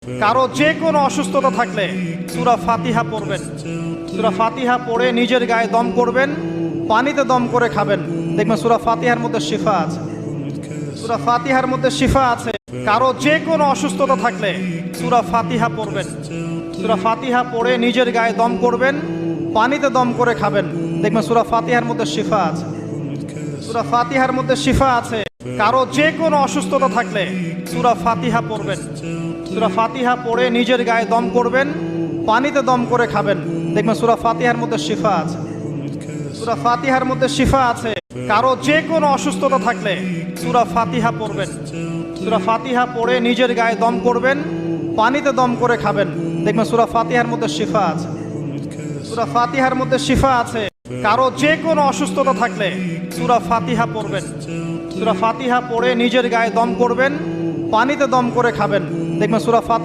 কারো যে কোনো অসুস্থতা থাকলে সূরা ফাতিহা পড়বেন। সূরা ফাতিহা পড়ে নিজের গায়ে দম করবেন, পানিতে দম করে খাবেন, দেখবেন সূরা ফাতিহার মধ্যে শিফা আছে। সূরা ফাতিহার মধ্যে শিফা আছে। কারো যে কোনো অসুস্থতা থাকলে সূরা ফাতিহা পড়বেন। সূরা ফাতিহা পড়ে নিজের গায়ে দম করবেন, পানিতে দম করে খাবেন, দেখবেন সূরা ফাতিহার মধ্যে শিফা আছে। সূরা ফাতিহার মধ্যে শিফা আছে। কারো যে কোনো অসুস্থতা থাকলে সূরা ফাতিহা পড়বেন। সূরা ফাতিহা পড়ে নিজের গায়ে দম করবেন, পানিতে দম করে খাবেন, দেখবেন সূরা ফাতিহার মধ্যে শিফা আছে। সূরা ফাতিহার মধ্যে শিফা আছে। কারো যে কোনো অসুস্থতা থাকলে সূরা ফাতিহা পড়বেন। সূরা ফাতিহা পড়ে নিজের গায়ে দম করবেন, পানিতে দম করে খাবেন, দেখবেন সূরা ফাতিহার মধ্যে শিফা আছে। সূরা ফাতিহার মধ্যে শিফা আছে। কারো যে কোনো অসুস্থতা থাকলে সূরা ফাতিহা পড়বেন। সূরা ফাতিহা পড়ে নিজের গায়ে দম করবেন, পানিতে দম করে খাবেন, দেখবেন সূরা ফাতিহা